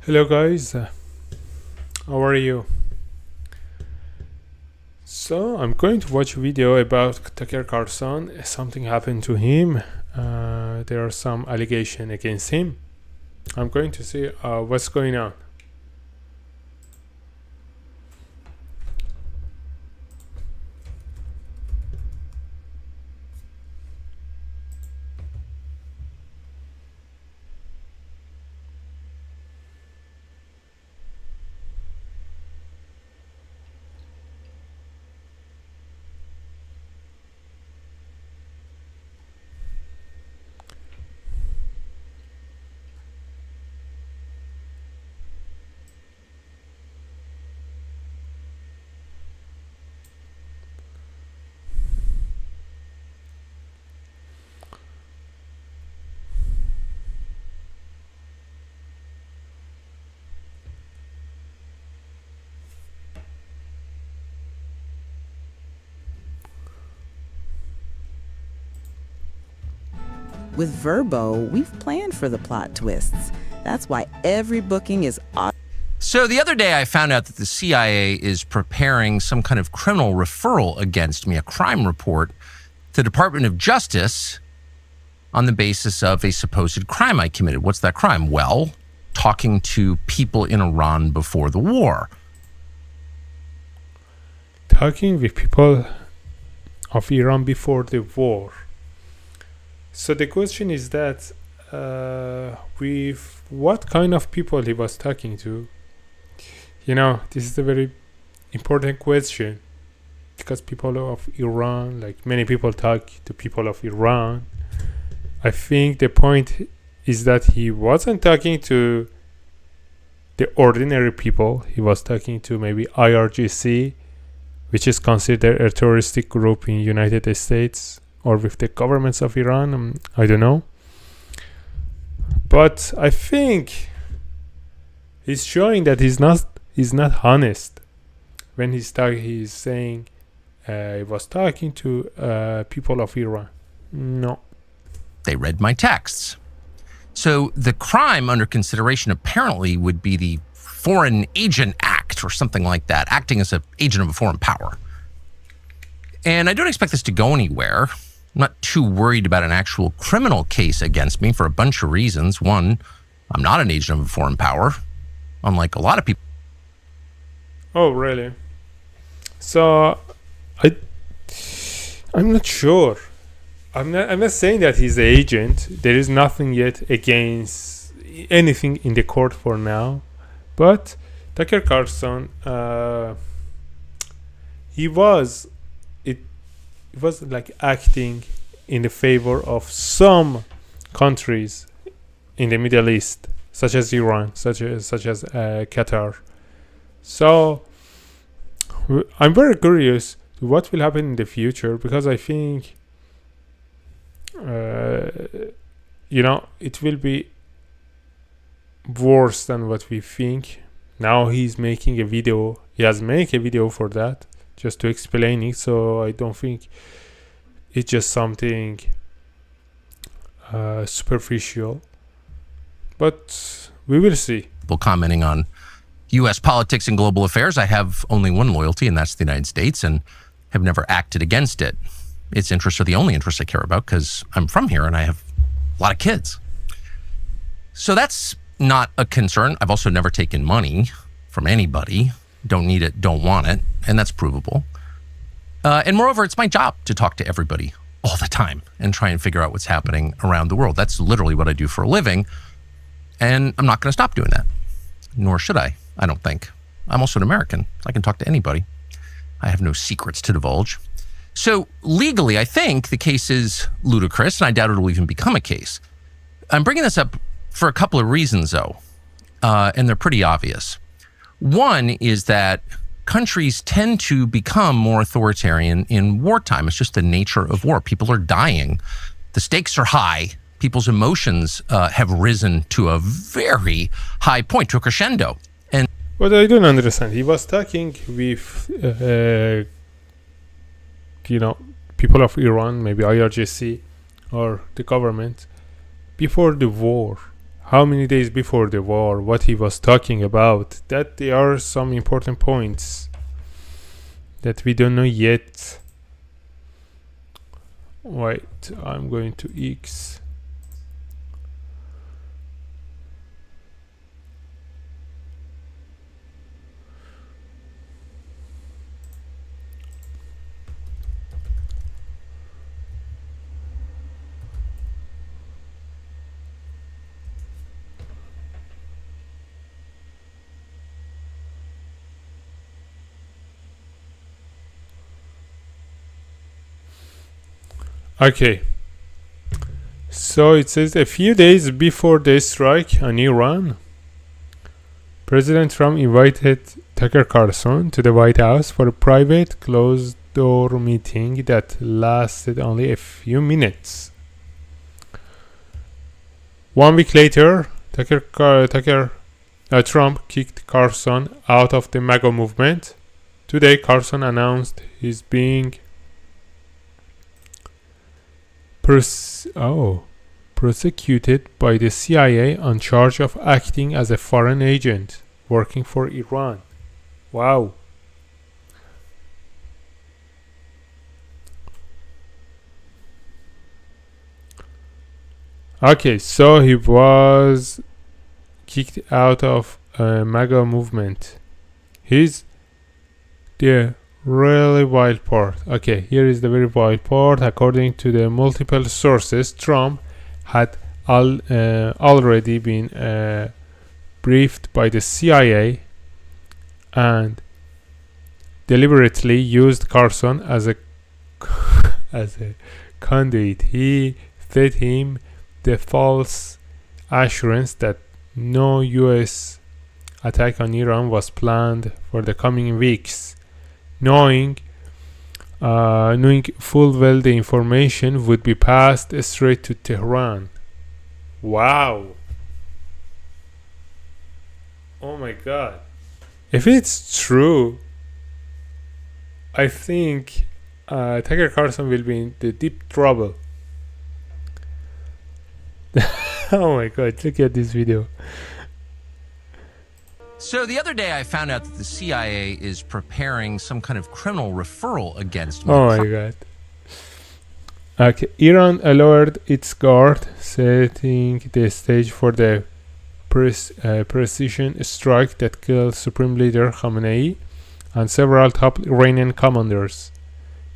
Hello guys, how are you? So I'm going to watch a video about Tucker Carlson. Something happened to him. There are some allegations against him. I'm going to see what's going on. With Verbo, we've planned for the plot twists. That's why every booking is So the other day I found out that the CIA is preparing some kind of criminal referral against me, a crime report, to the Department of Justice on the basis of a supposed crime I committed. What's that crime? Well, talking to people in Iran before the war. Talking with people of Iran before the war. So the question is that with what kind of people he was talking to? You know, this is a very important question because people of Iran, like many people talk to people of Iran. I think the point is that he wasn't talking to the ordinary people. He was talking to maybe IRGC, which is considered a terroristic group in United States, or with the governments of Iran. I don't know. But I think he's showing that he's not honest when he's saying he was talking to people of Iran. No. They read my texts. So the crime under consideration apparently would be the Foreign Agent Act or something like that, acting as an agent of a foreign power. And I don't expect this to go anywhere. I'm not too worried about an actual criminal case against me for a bunch of reasons. One, I'm not an agent of a foreign power, unlike a lot of people. Oh, really? So I'm not sure. I'm not saying that he's the agent. There is nothing yet against anything in the court for now. But Tucker Carlson, he was like acting in the favor of some countries in the Middle East, such as Iran, such as Qatar. So I'm very curious to what will happen in the future, because I think it will be worse than what we think. Now he's making a video. He has made a video for that, just to explain it. So I don't think it's just something superficial. But we will see. People commenting on U.S. politics and global affairs. I have only one loyalty, and that's the United States, and have never acted against it. Its interests are the only interests I care about because I'm from here and I have a lot of kids. So that's not a concern. I've also never taken money from anybody. Don't need it, don't want it, and that's provable. And moreover, it's my job to talk to everybody all the time and try and figure out what's happening around the world. That's literally what I do for a living, and I'm not going to stop doing that, nor should I don't think. I'm also an American. I can talk to anybody. I have no secrets to divulge. So legally, I think the case is ludicrous, and I doubt it will even become a case. I'm bringing this up for a couple of reasons, though, and they're pretty obvious. One is that countries tend to become more authoritarian in wartime. It's just the nature of war. People are dying. The stakes are high. People's emotions have risen to a very high point, to a crescendo. And But I don't understand. He was talking with, people of Iran, maybe IRGC or the government, before the war. how many days before the war, what he was talking about. That there are some important points that we don't know yet. Wait, I'm going to X. Okay, so it says a few days before the strike on Iran, President Trump invited Tucker Carlson to the White House for a private closed-door meeting that lasted only a few minutes. 1 week later, Trump kicked Carlson out of the MAGA movement. Today, Carlson announced he's being prosecuted by the CIA on charge of acting as a foreign agent working for Iran. Wow. Okay, so he was kicked out of MAGA movement. Here's the really wild part. Okay, here is the very wild part. According to the multiple sources, Trump had already been briefed by the CIA and deliberately used Carlson as a as a conduit. He fed him the false assurance that no U.S. attack on Iran was planned for the coming weeks, knowing full well the information would be passed straight to Tehran. Wow. Oh my god. If it's true, I think Tucker Carlson will be in the deep trouble. Oh my god, look at this video. So the other day I found out that the CIA is preparing some kind of criminal referral against me. Oh my god. Okay, Iran lowered its guard, setting the stage for the precision strike that killed Supreme Leader Khamenei and several top Iranian commanders.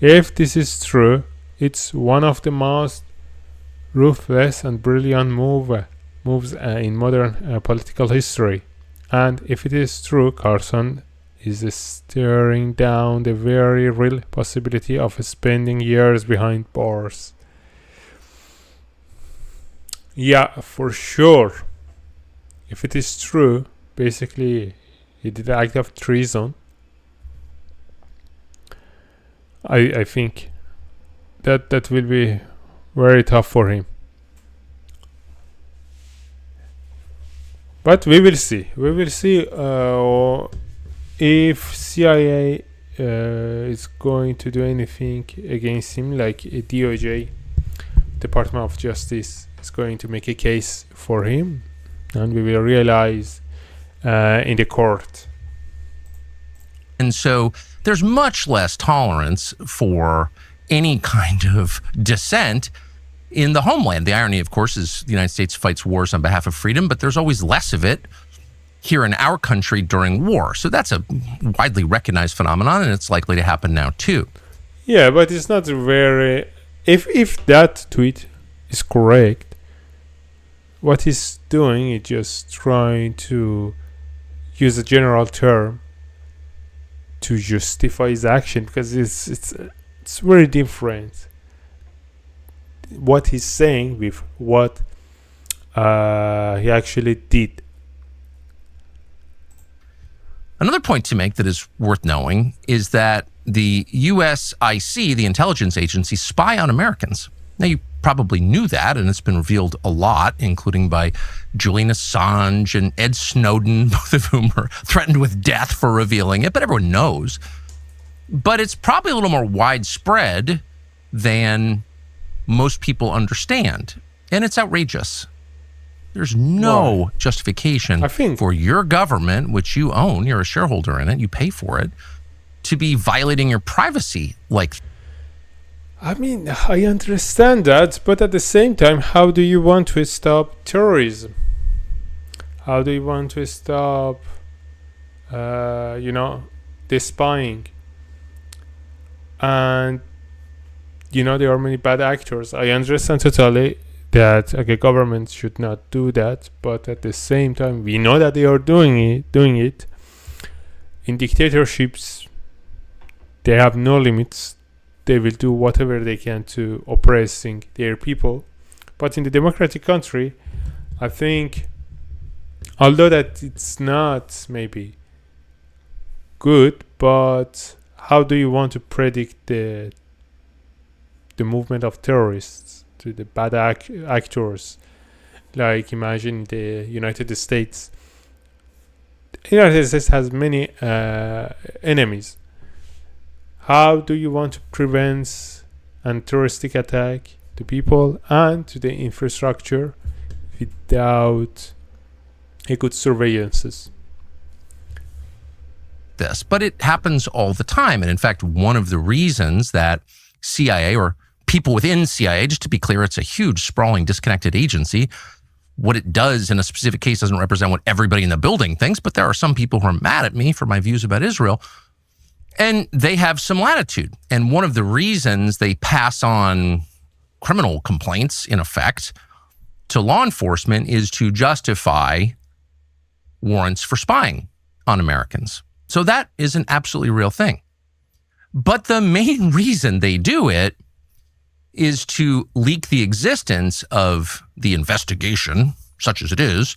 If this is true, it's one of the most ruthless and brilliant moves in modern political history. And if it is true, Carlson is staring down the very real possibility of spending years behind bars. Yeah, for sure. If it is true, basically he did an act of treason. I think that will be very tough for him. But we will see. We will see if CIA is going to do anything against him, like a DOJ, Department of Justice, is going to make a case for him, and we will realize in the court. And so there's much less tolerance for any kind of dissent in the homeland. The irony, of course, is the United States fights wars on behalf of freedom, but there's always less of it here in our country during war. So that's a widely recognized phenomenon, and it's likely to happen now too. Yeah, but it's not very... If that tweet is correct, what he's doing is just trying to use a general term to justify his action, because it's very different what he's saying with what he actually did. Another point to make that is worth knowing is that the USIC, the intelligence agency, spy on Americans. Now, you probably knew that, and it's been revealed a lot, including by Julian Assange and Ed Snowden, both of whom are threatened with death for revealing it, but everyone knows. But it's probably a little more widespread than most people understand, and it's outrageous. There's no justification for your government, which you own, you're a shareholder in it, you pay for it, to be violating your privacy like. I mean, I understand that, but at the same time, how do you want to stop terrorism? How do you want to stop, the spying? And, there are many bad actors. I understand totally that a government should not do that, but at the same time, we know that they are doing it. In dictatorships, they have no limits. They will do whatever they can to oppressing their people. But in the democratic country, I think, although that it's not maybe good, but how do you want to predict the movement of terrorists, to the bad actors? Like, imagine the United States. The United States has many enemies. How do you want to prevent a terroristic attack to people and to the infrastructure without a good surveillance? This, but it happens all the time. And in fact, one of the reasons that CIA, or people within CIA, just to be clear, it's a huge, sprawling, disconnected agency. What it does in a specific case doesn't represent what everybody in the building thinks, but there are some people who are mad at me for my views about Israel, and they have some latitude. And one of the reasons they pass on criminal complaints, in effect, to law enforcement is to justify warrants for spying on Americans. So that is an absolutely real thing. But the main reason they do it is to leak the existence of the investigation, such as it is,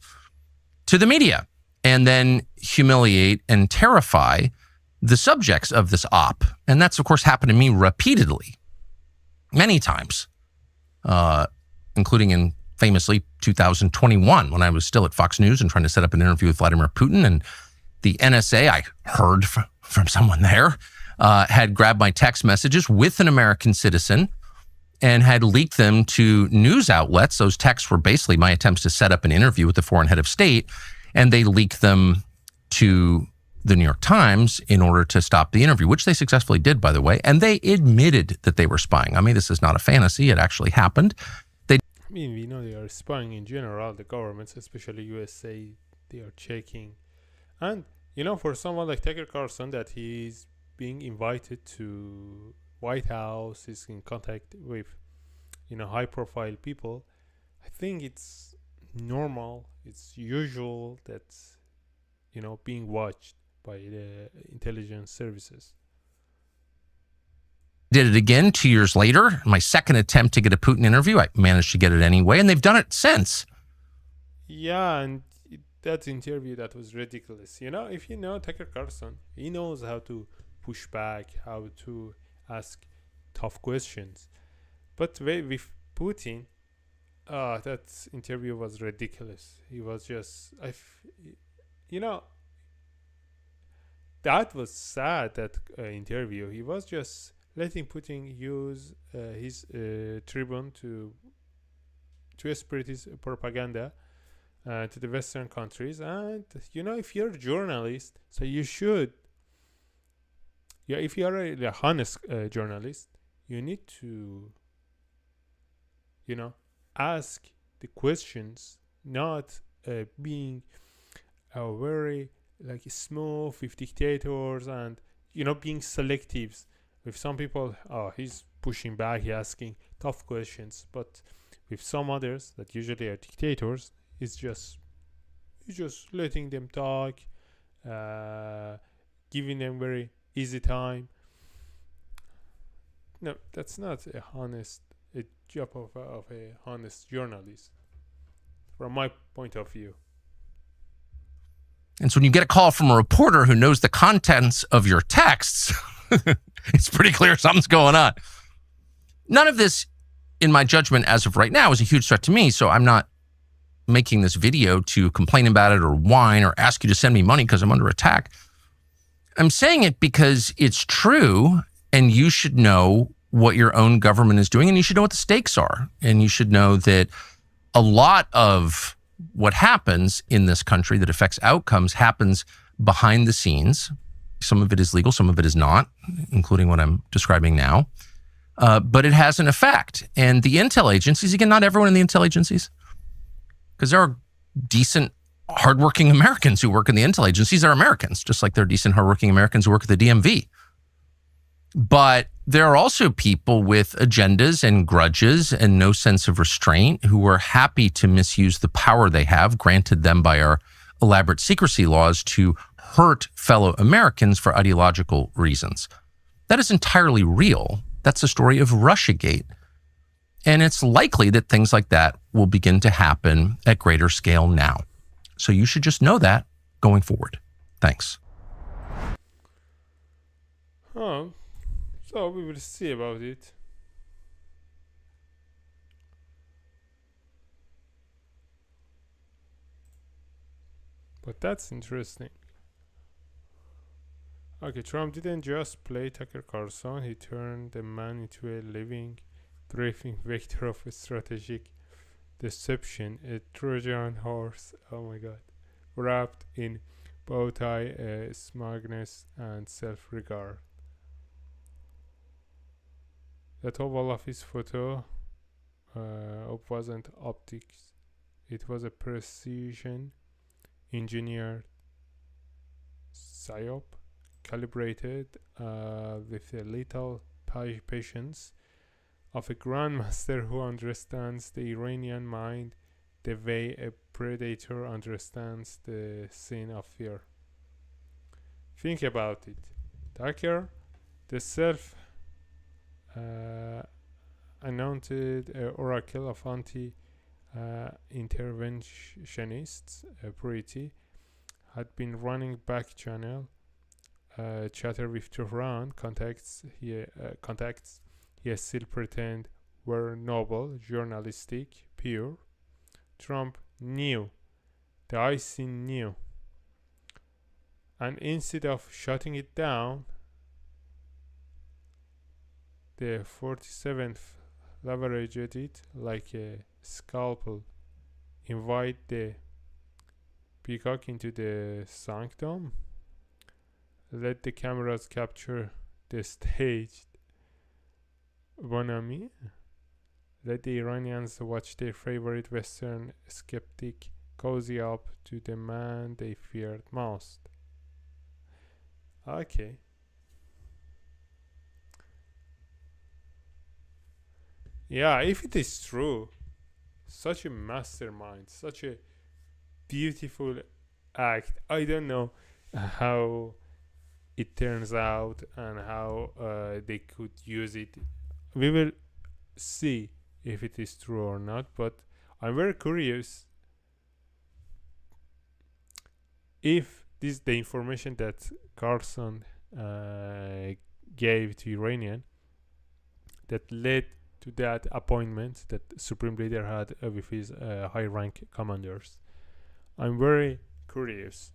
to the media, and then humiliate and terrify the subjects of this op. And that's, of course, happened to me repeatedly, many times, including in famously 2021, when I was still at Fox News and trying to set up an interview with Vladimir Putin. And the NSA, I heard from someone there, had grabbed my text messages with an American citizen and had leaked them to news outlets. Those texts were basically my attempts to set up an interview with the foreign head of state, and they leaked them to the New York Times in order to stop the interview, which they successfully did, by the way. And they admitted that they were spying. I mean, this is not a fantasy. It actually happened. I mean, we know they are spying in general. The governments, especially USA, they are checking. And, for someone like Tucker Carlson, that he's being invited to White House, is in contact with, high-profile people, I think it's normal, it's usual that, being watched by the intelligence services. Did it again 2 years later. My second attempt to get a Putin interview, I managed to get it anyway, and they've done it since. Yeah, and that interview, that was ridiculous. If you know Tucker Carlson, he knows how to push back, how to ask tough questions. But with Putin, that interview was ridiculous. He was just, that was sad, that interview. He was just letting Putin use his tribune to spread his propaganda to the Western countries. And, if you're a journalist, so you should, if you are a honest journalist, you need to, ask the questions, not being very smooth with dictators and, being selective. With some people, he's pushing back, he's asking tough questions. But with some others that usually are dictators, he's just letting them talk, giving them very easy time. No, that's not a job of a honest journalist, from my point of view. And so when you get a call from a reporter who knows the contents of your texts, it's pretty clear something's going on. None of this, in my judgment, as of right now, is a huge threat to me. So I'm not making this video to complain about it or whine or ask you to send me money because I'm under attack. I'm saying it because it's true, and you should know what your own government is doing, and you should know what the stakes are. And you should know that a lot of what happens in this country that affects outcomes happens behind the scenes. Some of it is legal, some of it is not, including what I'm describing now. But it has an effect. And the intel agencies, again, not everyone in the intel agencies, because there are decent, hardworking Americans who work in the intel agencies are Americans, just like there are decent, hardworking Americans who work at the DMV. But there are also people with agendas and grudges and no sense of restraint who are happy to misuse the power they have, granted them by our elaborate secrecy laws, to hurt fellow Americans for ideological reasons. That is entirely real. That's the story of Russiagate. And it's likely that things like that will begin to happen at greater scale now. So you should just know that going forward. Thanks. Oh, so we will see about it. But that's interesting. Okay, Trump didn't just play Tucker Carlson, he turned the man into a living, breathing vector of strategic deception, a Trojan horse, oh my god, wrapped in bow tie, smugness, and self-regard. The oval of his photo wasn't optics, it was a precision engineered psyop, calibrated with a little patience of a grandmaster who understands the Iranian mind the way a predator understands the sin of fear. Think about it. Tucker, the self-anointed oracle of anti-interventionists, pretty, had been running back channel chatter with Tehran contacts he still pretend were noble, journalistic, pure. Trump knew, the IC knew, and instead of shutting it down, the 47th leveraged it like a scalpel, invite the peacock into the sanctum, let the cameras capture the stage, bonami, let the Iranians watch their favorite Western skeptic cozy up to the man they feared most. Okay. Yeah, if it is true, such a mastermind, such a beautiful act. I don't know how it turns out and how they could use it. We will see if it is true or not, but I'm very curious if this the information that Carlson gave to Iranian that led to that appointment that Supreme Leader had with his high rank commanders. I'm very curious.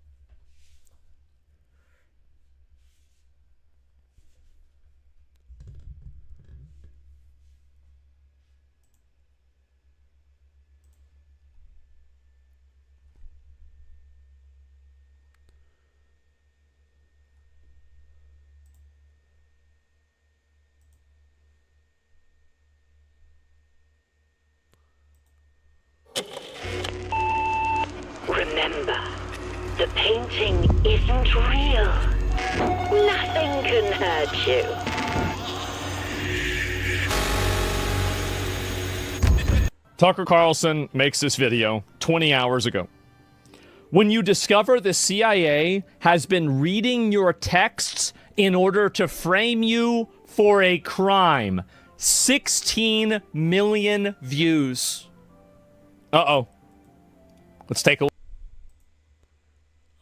Remember, the painting isn't real. Nothing can hurt you. Tucker Carlson makes this video 20 hours ago. When you discover the CIA has been reading your texts in order to frame you for a crime. 16 million views. Uh-oh. Let's take a look.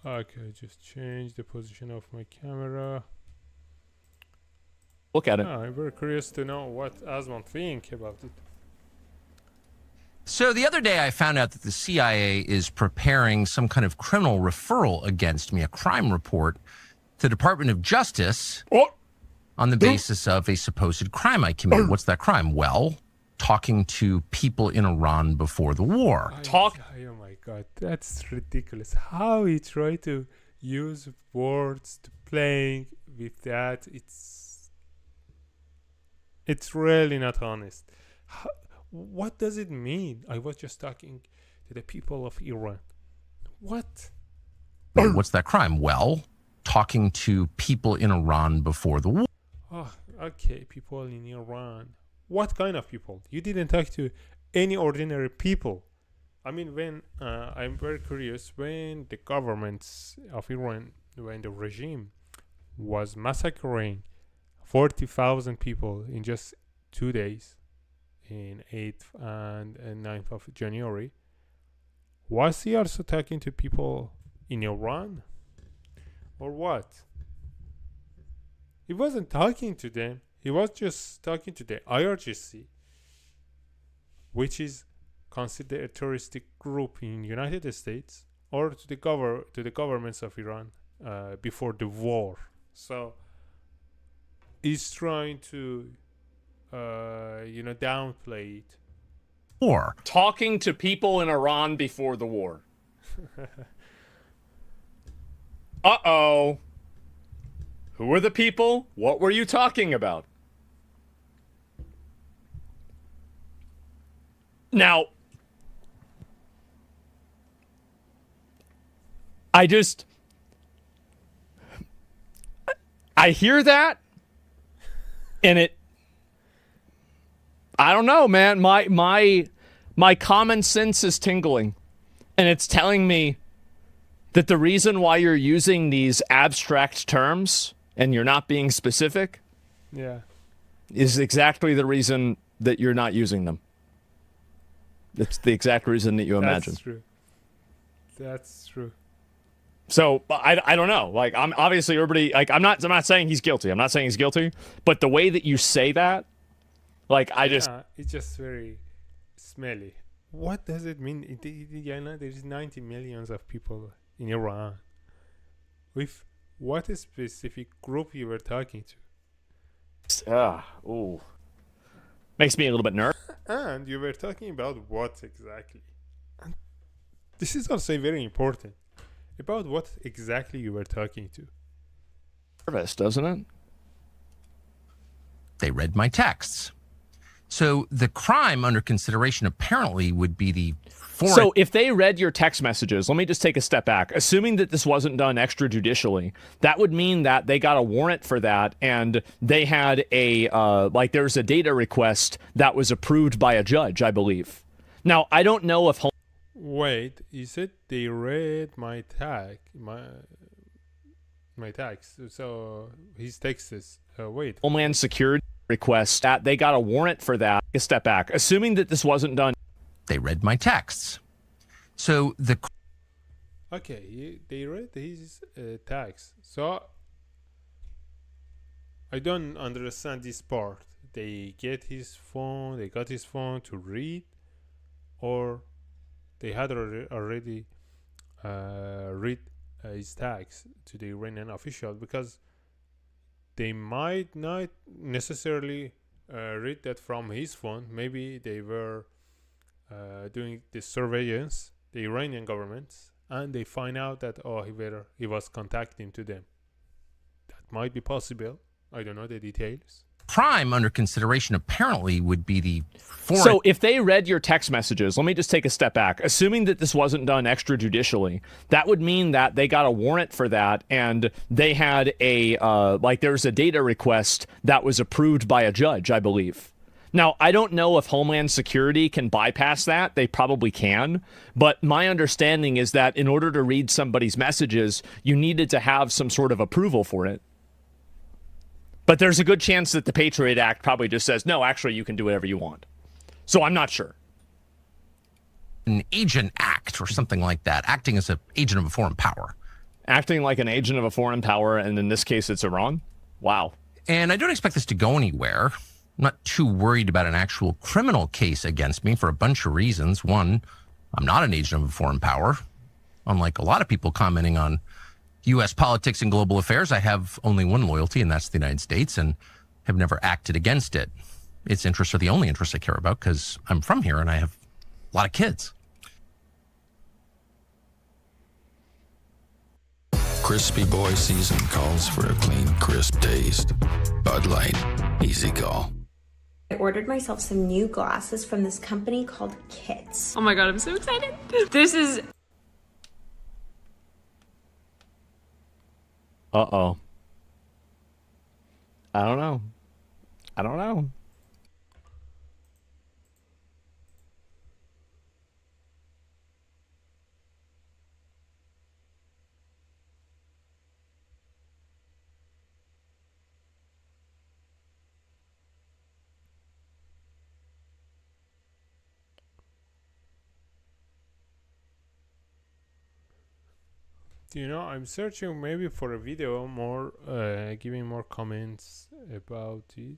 Okay, just change the position of my camera. Look at it. I'm very curious to know what Asman think about it. So the other day I found out that the CIA is preparing some kind of criminal referral against me, a crime report to the Department of Justice on the basis of a supposed crime I committed. What's that crime? Well, talking to people in Iran before the war. Oh my god, that's ridiculous. How he tried to use words to playing with that, it's really not honest. What does it mean? I was just talking to the people of Iran. What? What's that crime? Well, talking to people in Iran before the war. Oh, okay, people in Iran. What kind of people? You didn't talk to any ordinary people. I mean, when I'm very curious, when the governments of Iran, when the regime was massacring 40,000 people in just 2 days, in 8th and 9th of January, was he also talking to people in Iran? Or what? He wasn't talking to them. He was just talking to the IRGC, which is considered a terroristic group in United States, or to the governments of Iran before the war. So he's trying to downplay it. War. Talking to people in Iran before the war. Uh-oh. Who are the people? What were you talking about? Now, I hear that, and I don't know, man. My common sense is tingling, and it's telling me that the reason why you're using these abstract terms and you're not being specific, is exactly the reason that you're not using them. It's the exact reason that you imagine. That's true. So I don't know. Like, I'm obviously everybody. Like, I'm not saying he's guilty. I'm not saying he's guilty. But the way that you say that, like, it's just very smelly. What does it mean? There's 90 millions of people in Iran. With what specific group you were talking to? Makes me a little bit nervous. And you were talking about what exactly? And this is also very important. About what exactly you were talking to. Nervous, doesn't it? They read my texts. So the crime under consideration apparently would be the foreign. So if they read your text messages, let me just take a step back. Assuming that this wasn't done extrajudicially, that would mean that they got a warrant for that, and they had there's a data request that was approved by a judge, I believe. Now, I don't know if... Wait, you said they read my text. So his text is... wait. Homeland Security request that they got a warrant for that. Take a step back. Assuming that this wasn't done... They read my texts. So the... Okay, they read his text. So I don't understand this part. They got his phone to read, or they had already read his text to the Iranian official, because they might not necessarily read that from his phone. Maybe they were doing the surveillance, the Iranian government, and they find out that he was contacting to them. That might be possible. I don't know the details. Crime under consideration apparently would be the foreign... So if they read your text messages, let me just take a step back. Assuming that this wasn't done extrajudicially, that would mean that they got a warrant for that, and they had there's a data request that was approved by a judge, I believe. Now, I don't know if Homeland Security can bypass that. They probably can. But my understanding is that in order to read somebody's messages, you needed to have some sort of approval for it. But there's a good chance that the Patriot Act probably just says, no, actually, you can do whatever you want. So I'm not sure. An agent act or something like that, acting as an agent of a foreign power. Acting like an agent of a foreign power, and in this case, it's Iran? Wow. And I don't expect this to go anywhere. I'm not too worried about an actual criminal case against me for a bunch of reasons. One, I'm not an agent of a foreign power. Unlike a lot of people commenting on U.S. politics and global affairs, I have only one loyalty, and that's the United States, and have never acted against it. its interests are the only interests I care about because I'm from here and I have a lot of kids. Crispy Boy season calls for a clean, crisp taste. Bud Light, easy call. I ordered myself some new glasses from this company called Kits. Oh my god, I'm so excited. This is... Uh-oh. I don't know. I don't know. You know, I'm searching maybe for a video more, giving more comments about it.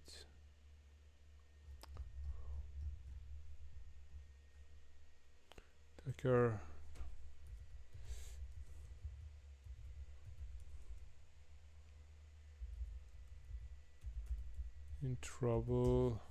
Tucker. In trouble.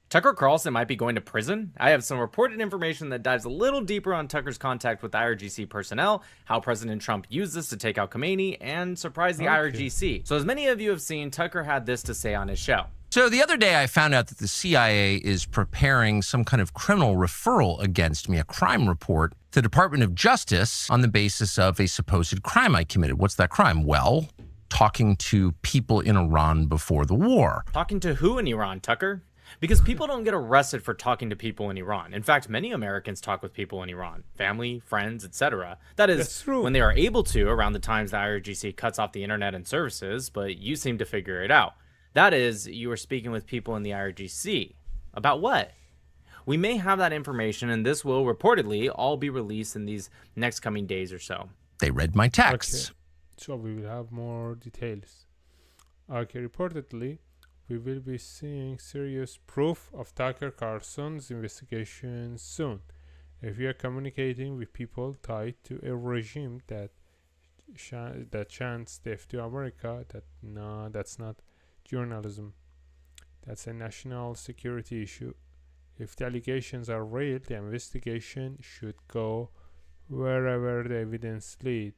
Tucker Carlson might be going to prison. I have some reported information that dives a little deeper on Tucker's contact with IRGC personnel, how President Trump used this to take out Khomeini, and surprise the IRGC. So as many of you have seen, Tucker had this to say on his show. So the other day I found out that the CIA is preparing some kind of criminal referral against me, a crime report, to the Department of Justice on the basis of a supposed crime I committed. What's that crime? Well, talking to people in Iran before the war. Talking to who in Iran, Tucker? Because people don't get arrested for talking to people in Iran. In fact, many Americans talk with people in Iran, family, friends, etc. That is, when they are able to, around the times the IRGC cuts off the internet and services, but you seem to figure it out. That is, you are speaking with people in the IRGC. About what? We may have that information, and this will reportedly all be released in these next coming days or so. They read my texts. Okay. So we will have more details. Okay, reportedly, we will be seeing serious proof of Tucker Carlson's investigation soon. If we are communicating with people tied to a regime that chants death to America, that's not journalism. That's a national security issue. If the allegations are real, the investigation should go wherever the evidence leads.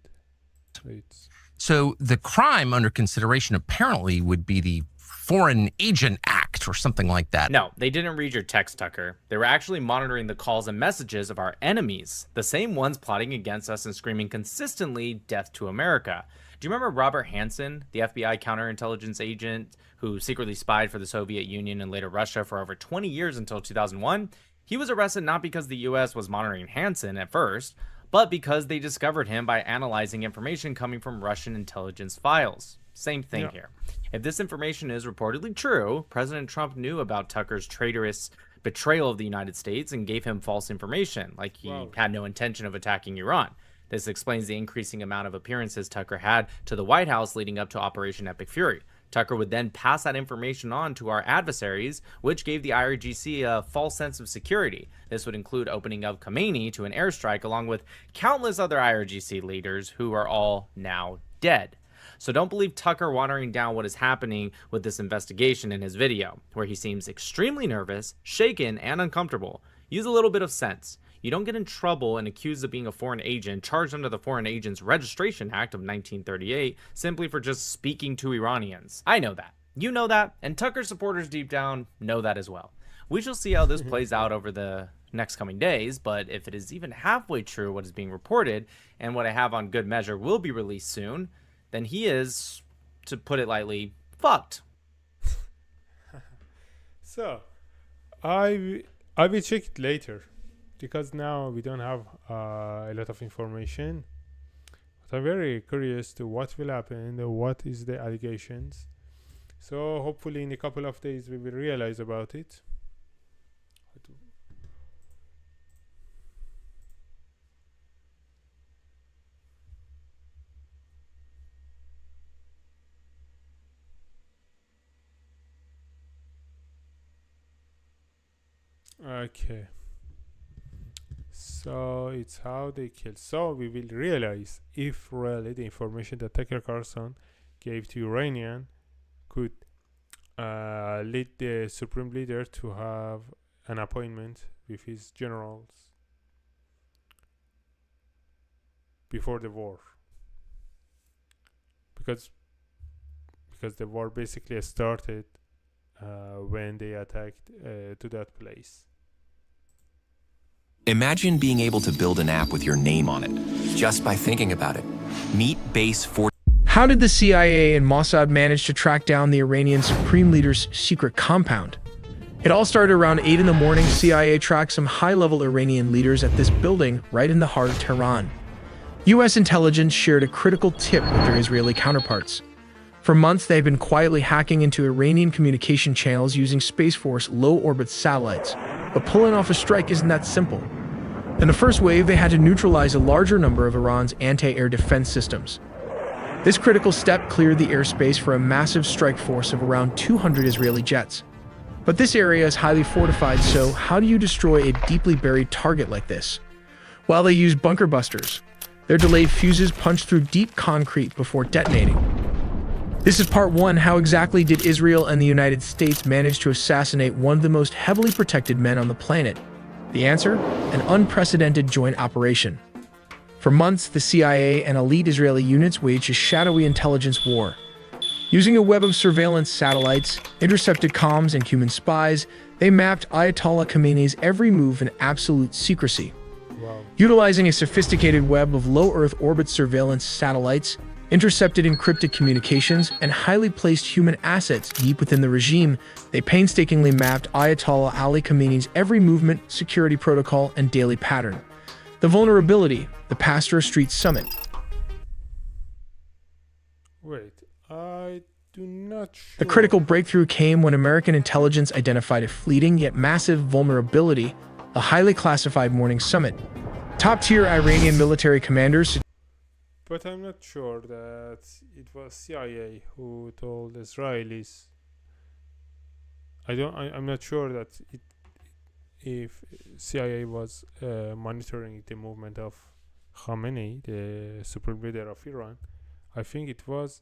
So the crime under consideration apparently would be the Foreign Agent Act or something like that. No, they didn't read your text, Tucker. They were actually monitoring the calls and messages of our enemies, the same ones plotting against us and screaming consistently, "Death to America." Do you remember Robert Hansen, the FBI counterintelligence agent who secretly spied for the Soviet Union and later Russia for over 20 years until 2001? He was arrested not because the US was monitoring Hansen at first, but because they discovered him by analyzing information coming from Russian intelligence files. Same thing here. If this information is reportedly true, President Trump knew about Tucker's traitorous betrayal of the United States and gave him false information, like he had no intention of attacking Iran. This explains the increasing amount of appearances Tucker had to the White House leading up to Operation Epic Fury. Tucker would then pass that information on to our adversaries, which gave the IRGC a false sense of security. This would include opening up Khamenei to an airstrike along with countless other IRGC leaders who are all now dead. So don't believe Tucker watering down what is happening with this investigation in his video, where he seems extremely nervous, shaken, and uncomfortable. Use a little bit of sense. You don't get in trouble and accused of being a foreign agent charged under the Foreign Agents Registration Act of 1938 simply for just speaking to Iranians. I know that. You know that, and Tucker supporters deep down know that as well. We shall see how this plays out over the next coming days, but if it is even halfway true what is being reported, and what I have on good measure will be released soon, then he is, to put it lightly, fucked. So, I will check it later, because now we don't have a lot of information. But I'm very curious to what will happen, what is the allegations. So hopefully in a couple of days we will realize about it. Okay, so it's how they kill. So we will realize if really the information that Tucker Carlson gave to Iranian could lead the supreme leader to have an appointment with his generals before the war, because the war basically started when they attacked to that place. Imagine being able to build an app with your name on it, just by thinking about it. Meet Base 4. How did the CIA and Mossad manage to track down the Iranian Supreme Leader's secret compound? It all started around 8 in the morning. CIA tracked some high-level Iranian leaders at this building right in the heart of Tehran. U.S. intelligence shared a critical tip with their Israeli counterparts. For months, they've been quietly hacking into Iranian communication channels using Space Force low-orbit satellites. But pulling off a strike isn't that simple. In the first wave, they had to neutralize a larger number of Iran's anti-air defense systems. This critical step cleared the airspace for a massive strike force of around 200 Israeli jets. But this area is highly fortified, so how do you destroy a deeply buried target like this? Well, they use bunker busters. Their delayed fuses punch through deep concrete before detonating. This is part one. How exactly did Israel and the United States manage to assassinate one of the most heavily protected men on the planet? The answer? An unprecedented joint operation. For months, the CIA and elite Israeli units waged a shadowy intelligence war. Using a web of surveillance satellites, intercepted comms, and human spies, they mapped Ayatollah Khamenei's every move in absolute secrecy. Wow. Utilizing a sophisticated web of low Earth orbit surveillance satellites, intercepted encrypted communications, and highly placed human assets deep within the regime, they painstakingly mapped Ayatollah Ali Khamenei's every movement, security protocol, and daily pattern. The vulnerability, the Pasteur Street Summit. Wait, I do not sure. The critical breakthrough came when American intelligence identified a fleeting yet massive vulnerability, the highly classified Morning Summit. Top-tier Iranian military commanders but I'm not sure that it was CIA who told Israelis. I'm not sure that if CIA was monitoring the movement of Khamenei, the supreme leader of Iran. I think it was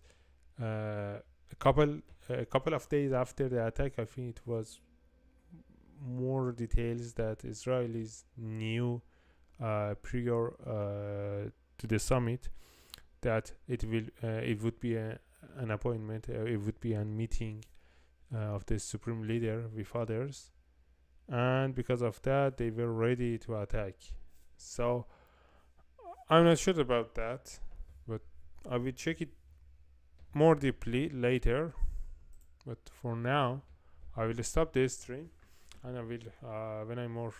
a couple of days after the attack. I think it was more details that Israelis knew prior to the summit, that it would be an appointment, it would be a meeting of the supreme leader with others, and because of that they were ready to attack. So I'm not sure about that, but I will check it more deeply later. But for now I will stop this stream, and I will when I'm more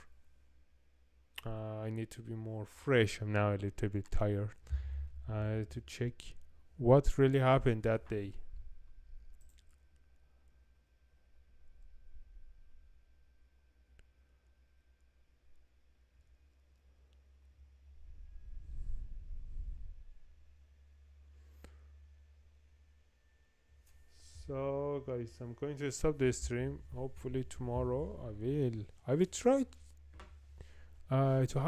I need to be more fresh. I'm now a little bit tired to check what really happened that day. So guys, I'm going to stop the stream. Hopefully tomorrow I will try to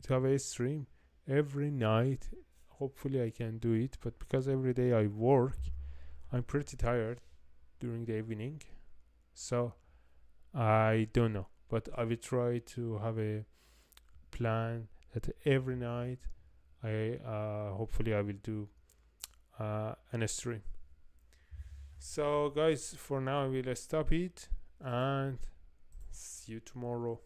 have a stream every night. Hopefully I can do it, but because every day I work, I'm pretty tired during the evening, so I don't know, but I will try to have a plan that every night I hopefully I will do an stream. So guys, for now I will stop it and see you tomorrow.